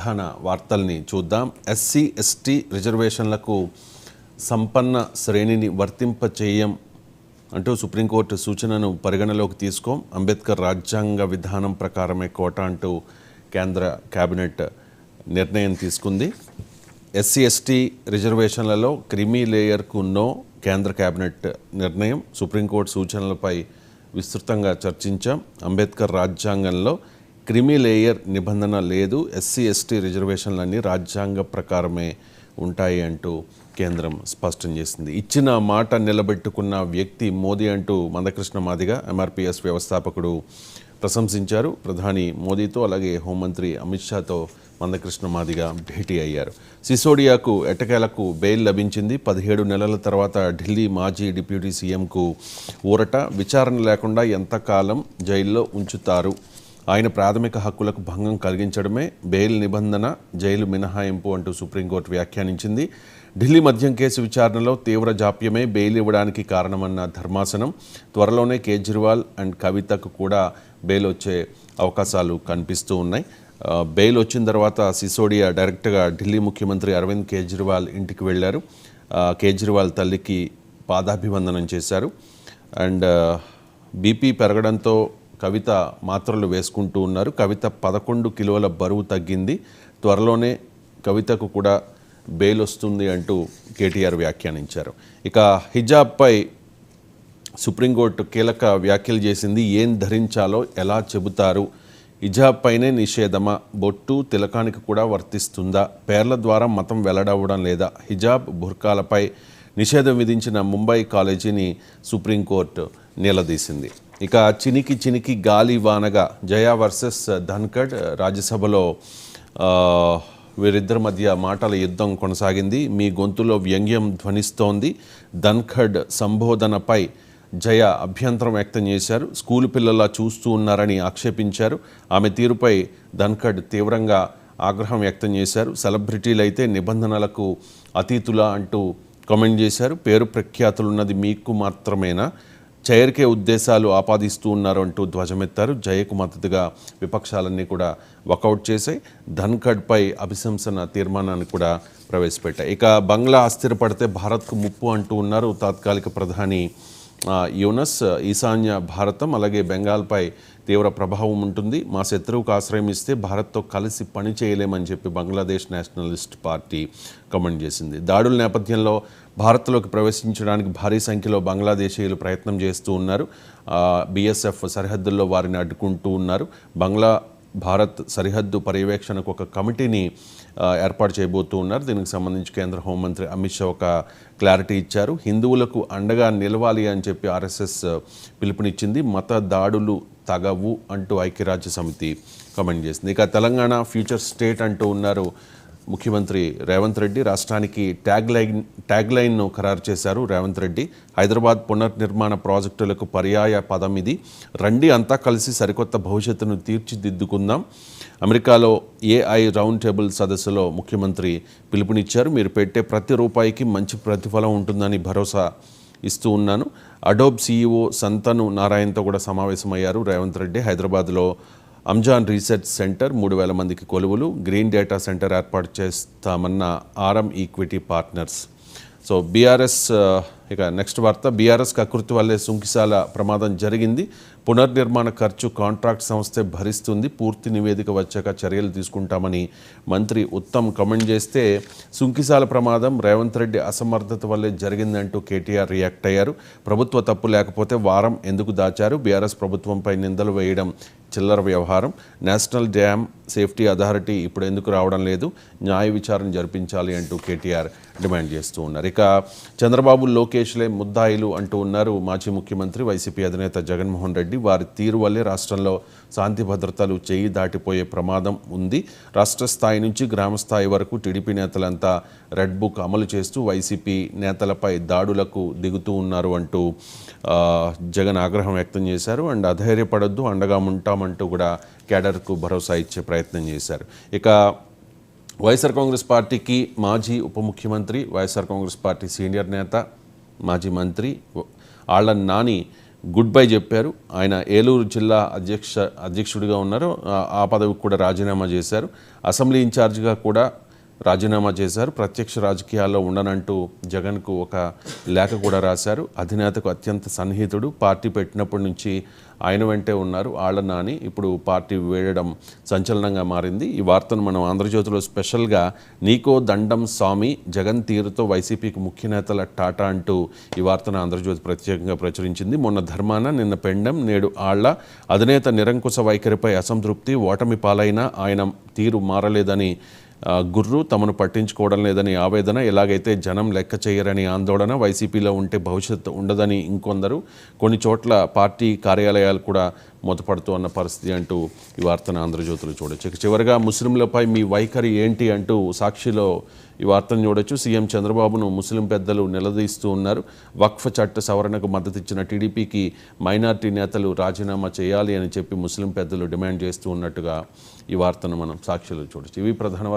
ప్రధాన వార్తల్ని చూద్దాం. ఎస్సీ ఎస్టీ రిజర్వేషన్లకు సంపన్న శ్రేణిని వర్తింపచేయం అంటూ సుప్రీంకోర్టు సూచనను పరిగణలోకి తీసుకోం. అంబేద్కర్ రాజ్యాంగ విధానం ప్రకారమే కోటా అంటూ కేంద్ర కేబినెట్ నిర్ణయం తీసుకుంది. ఎస్సీ ఎస్టీ రిజర్వేషన్లలో క్రిమీ లేయర్కు నో కేంద్ర కేబినెట్ నిర్ణయం. సుప్రీంకోర్టు సూచనలపై విస్తృతంగా చర్చించాం. అంబేద్కర్ రాజ్యాంగంలో క్రిమీ లేయర్ నిబంధన లేదు, ఎస్సీ ఎస్టీ రిజర్వేషన్లన్నీ రాజ్యాంగ ప్రకారమే ఉంటాయి అంటూ కేంద్రం స్పష్టం చేసింది. ఇచ్చిన మాట నిలబెట్టుకున్న వ్యక్తి మోదీ అంటూ మందకృష్ణ మాదిగ ఎంఆర్పీఎస్ వ్యవస్థాపకుడు ప్రశంసించారు. ప్రధాని మోదీతో అలాగే హోంమంత్రి అమిత్ షాతో మందకృష్ణ మాదిగ భేటీ అయ్యారు. సిసోడియాకు ఎట్టకేలకు బెయిల్ లభించింది. 17 నెలల తర్వాత ఢిల్లీ మాజీ డిప్యూటీ సీఎంకు ఊరట. విచారణ లేకుండా ఎంతకాలం జైల్లో ఉంచుతారు, ఆయన ప్రాథమిక హక్కులకు భంగం కలిగించడమే బెయిల్ నిబంధన, జైలు మినహాయింపు అంటూ సుప్రీంకోర్టు వ్యాఖ్యానించింది. ఢిల్లీ మద్యం కేసు విచారణలో తీవ్ర జాప్యమే బెయిల్ ఇవ్వడానికి కారణమన్న ధర్మాసనం. త్వరలోనే కేజ్రీవాల్ అండ్ కవితకు కూడా బెయిల్ వచ్చే అవకాశాలు కనిపిస్తూ ఉన్నాయి. బెయిల్ వచ్చిన తర్వాత సిసోడియా డైరెక్ట్గా ఢిల్లీ ముఖ్యమంత్రి అరవింద్ కేజ్రీవాల్ ఇంటికి వెళ్ళారు. కేజ్రీవాల్ తల్లికి పాదాభివందనం చేశారు. అండ్ బీపీ పెరగడంతో కవిత మాత్రలు వేసుకుంటూ ఉన్నారు. కవిత 11 కిలోల బరువు తగ్గింది. త్వరలోనే కవితకు కూడా బెయిల్ వస్తుంది అంటూ కేటీఆర్ వ్యాఖ్యానించారు. ఇక హిజాబ్పై సుప్రీంకోర్టు కీలక వ్యాఖ్యలు చేసింది. ఏం ధరించాలో ఎలా చెబుతారు, హిజాబ్ పైనే నిషేధమా, బొట్టు తిలకానికి కూడా వర్తిస్తుందా, పేర్ల ద్వారా మతం వెల్లడవడం లేదా, హిజాబ్ బుర్కాలపై నిషేధం విధించిన ముంబై కాలేజీని సుప్రీంకోర్టు నిలదీసింది. ఇక చినికి చినికి గాలి వానగా జయా వర్సెస్ ధన్ఖడ్ రాజ్యసభలో వీరిద్దరి మధ్య మాటల యుద్ధం కొనసాగింది. మీ గొంతులో వ్యంగ్యం ధ్వనిస్తోంది. ధన్ఖడ్ సంబోధనపై జయ అభ్యంతరం వ్యక్తం చేశారు. స్కూలు పిల్లలా చూస్తూ ఉన్నారని ఆక్షేపించారు. ఆమె తీరుపై ధన్ఖడ్ తీవ్రంగా ఆగ్రహం వ్యక్తం చేశారు. సెలబ్రిటీలైతే నిబంధనలకు అతీతులా అంటూ కామెంట్ చేశారు. పేరు ప్రఖ్యాతులున్నది మీకు మాత్రమేనా, చైర్కే ఉద్దేశాలు ఆపాదిస్తూ ఉన్నారు అంటూ ధ్వజమెత్తారు. జయకు మద్దతుగా విపక్షాలన్నీ కూడా వాకౌట్ చేశాయి. ధన్ఖడ్పై అభిశంసన తీర్మానాన్ని కూడా ప్రవేశపెట్టాయి. ఇక బంగ్లా అస్థిరపడితే భారత్కు ముప్పు అంటూ ఉన్నారు తాత్కాలిక ప్రధాని యూనస్. ఈశాన్య భారతం అలాగే బెంగాల్పై తీవ్ర ప్రభావం ఉంటుంది. మా శత్రువుకు ఆశ్రయం ఇస్తే భారత్తో కలిసి పని చేయలేమని చెప్పి బంగ్లాదేశ్ నేషనలిస్ట్ పార్టీ కామెంట్ చేసింది. దాడుల నేపథ్యంలో భారత్లోకి ప్రవేశించడానికి భారీ సంఖ్యలో బంగ్లాదేశీయులు ప్రయత్నం చేస్తూ ఉన్నారు. బీఎస్ఎఫ్ సరిహద్దుల్లో వారిని అడ్డుకుంటూ ఉన్నారు. భారత్ సరిహద్దు పర్యవేక్షణకు ఒక కమిటీని ఏర్పాటు చేయబోతూ ఉన్నారు. దీనికి సంబంధించి కేంద్ర హోంమంత్రి అమిత్ షా ఒక క్లారిటీ ఇచ్చారు. హిందువులకు అండగా నిలవాలి అని చెప్పి ఆర్ఎస్ఎస్ పిలుపునిచ్చింది. మత దాడులు తగవు అంటూ ఐక్యరాజ్య సమితి కామెంట్ చేసింది. ఇక తెలంగాణ ఫ్యూచర్ స్టేట్ అంటూ ఉన్నారు ముఖ్యమంత్రి రేవంత్ రెడ్డి. రాష్ట్రానికి ట్యాగ్ లైన్ను ఖరారు చేశారు రేవంత్ రెడ్డి. హైదరాబాద్ పునర్నిర్మాణ ప్రాజెక్టులకు పర్యాయ పదం ఇది. రండి అంతా కలిసి సరికొత్త భవిష్యత్తును తీర్చిదిద్దుకుందాం. అమెరికాలో ఏఐ రౌండ్ టేబుల్ సదస్సులో ముఖ్యమంత్రి పిలుపునిచ్చారు. మీరు పెట్టే ప్రతి రూపాయికి మంచి ప్రతిఫలం ఉంటుందని భరోసా ఇస్తూ ఉన్నాను. అడోబ్ సీఈఓ సంతను నారాయణతో కూడా సమావేశమయ్యారు రేవంత్ రెడ్డి. హైదరాబాద్లో అంజాన్ రీసెర్చ్ సెంటర్ 3000 మందికి కొలువులు, గ్రీన్ డేటా సెంటర్ ఏర్పాటు చేస్తామన్న RM equity partners. So BRS ఇక నెక్స్ట్ వార్త. బీఆర్ఎస్ కకృతి వల్లే సుంకిశాల ప్రమాదం జరిగింది. పునర్నిర్మాణ ఖర్చు కాంట్రాక్ట్ సంస్థే భరిస్తుంది. పూర్తి నివేదిక వచ్చాక చర్యలు తీసుకుంటామని మంత్రి ఉత్తమ్ కామెంట్ చేస్తే, సుంకిశాల ప్రమాదం రేవంత్ రెడ్డి అసమర్థత వల్లే జరిగిందంటూ కేటీఆర్ రియాక్ట్ అయ్యారు. ప్రభుత్వ తప్పు లేకపోతే వారం ఎందుకు దాచారు, బీఆర్ఎస్ ప్రభుత్వంపై నిందలు వేయడం చిల్లర వ్యవహారం, నేషనల్ డ్యామ్ సేఫ్టీ అథారిటీ ఇప్పుడు ఎందుకు రావడం లేదు, న్యాయ విచారణ జరిపించాలి అంటూ కేటీఆర్ డిమాండ్ చేస్తూ ఉన్నారు. ఇక చంద్రబాబు లోకేష్లే ముద్దాయిలు అంటూ ఉన్నారు మాజీ ముఖ్యమంత్రి వైసీపీ అధినేత జగన్మోహన్ రెడ్డి. వారి తీరు వల్లే రాష్ట్రంలో శాంతి భద్రతలు చేయి దాటిపోయే ప్రమాదం ఉంది. రాష్ట్ర స్థాయి నుంచి గ్రామ స్థాయి వరకు టీడీపీ నేతలంతా రెడ్ బుక్ అమలు చేస్తూ వైసీపీ నేతలపై దాడులకు దిగుతూ ఉన్నారు అంటూ జగన్ ఆగ్రహం వ్యక్తం చేశారు. అండ్ అధైర్యపడొద్దు, అండగా ఉంటామంటూ కూడా కేడర్కు భరోసా ఇచ్చే ప్రయత్నం చేశారు. ఇక వైఎస్ఆర్ కాంగ్రెస్ పార్టీకి మాజీ ఉప ముఖ్యమంత్రి, వైఎస్ఆర్ కాంగ్రెస్ పార్టీ సీనియర్ నేత, మాజీ మంత్రి ఆళ్ల నాని గుడ్ బై చెప్పారు. ఆయన ఏలూరు జిల్లా అధ్యక్షుడిగా ఉన్నారు. ఆ పదవికి కూడా రాజీనామా చేశారు. అసెంబ్లీ ఇన్ఛార్జిగా కూడా రాజీనామా చేశారు. ప్రత్యక్ష రాజకీయాల్లో ఉండనంటూ జగన్కు ఒక లేఖ కూడా రాశారు. అధినేతకు అత్యంత సన్నిహితుడు, పార్టీ పెట్టినప్పటి నుంచి ఆయన వెంటే ఉన్నారు ఆళ్ల నాని. ఇప్పుడు పార్టీ వేయడం సంచలనంగా మారింది. ఈ వార్తను మనం ఆంధ్రజ్యోతిలో స్పెషల్గా నీకో దండం స్వామి, జగన్ తీరుతో వైసీపీకి ముఖ్య నేతల టాటా అంటూ ఈ వార్తను ఆంధ్రజ్యోతి ప్రత్యేకంగా ప్రచురించింది. మొన్న ధర్మాన, నిన్న పెండం, నేడు ఆళ్ల. అధినేత నిరంకుశ వైఖరిపై అసంతృప్తి, ఓటమి పాలైన ఆయన తీరు మారలేదని గుర్రు, తమను పట్టించుకోవడం లేదని ఆవేదన, ఎలాగైతే జనం లెక్క చేయరని ఆందోళన, వైసీపీలో ఉంటే భవిష్యత్తు ఉండదని ఇంకొందరు, కొన్ని చోట్ల పార్టీ కార్యాలయాలు కూడా మూతపడుతూ అన్న పరిస్థితి అంటూ ఈ వార్తను ఆంధ్రజ్యోతిలో చూడొచ్చు. ఇక చివరిగా ముస్లింలపై మీ వైఖరి ఏంటి అంటూ సాక్షిలో ఈ వార్తను చూడొచ్చు. సీఎం చంద్రబాబును ముస్లిం పెద్దలు నిలదీస్తూ ఉన్నారు. వక్ఫ్ చట్ట సవరణకు మద్దతు ఇచ్చిన టీడీపీకి మైనార్టీ నేతలు రాజీనామా చేయాలి అని చెప్పి ముస్లిం పెద్దలు డిమాండ్ చేస్తూ ఉన్నట్టుగా ఈ వార్తను మనం సాక్షిలో చూడొచ్చు. ఇవి ప్రధాన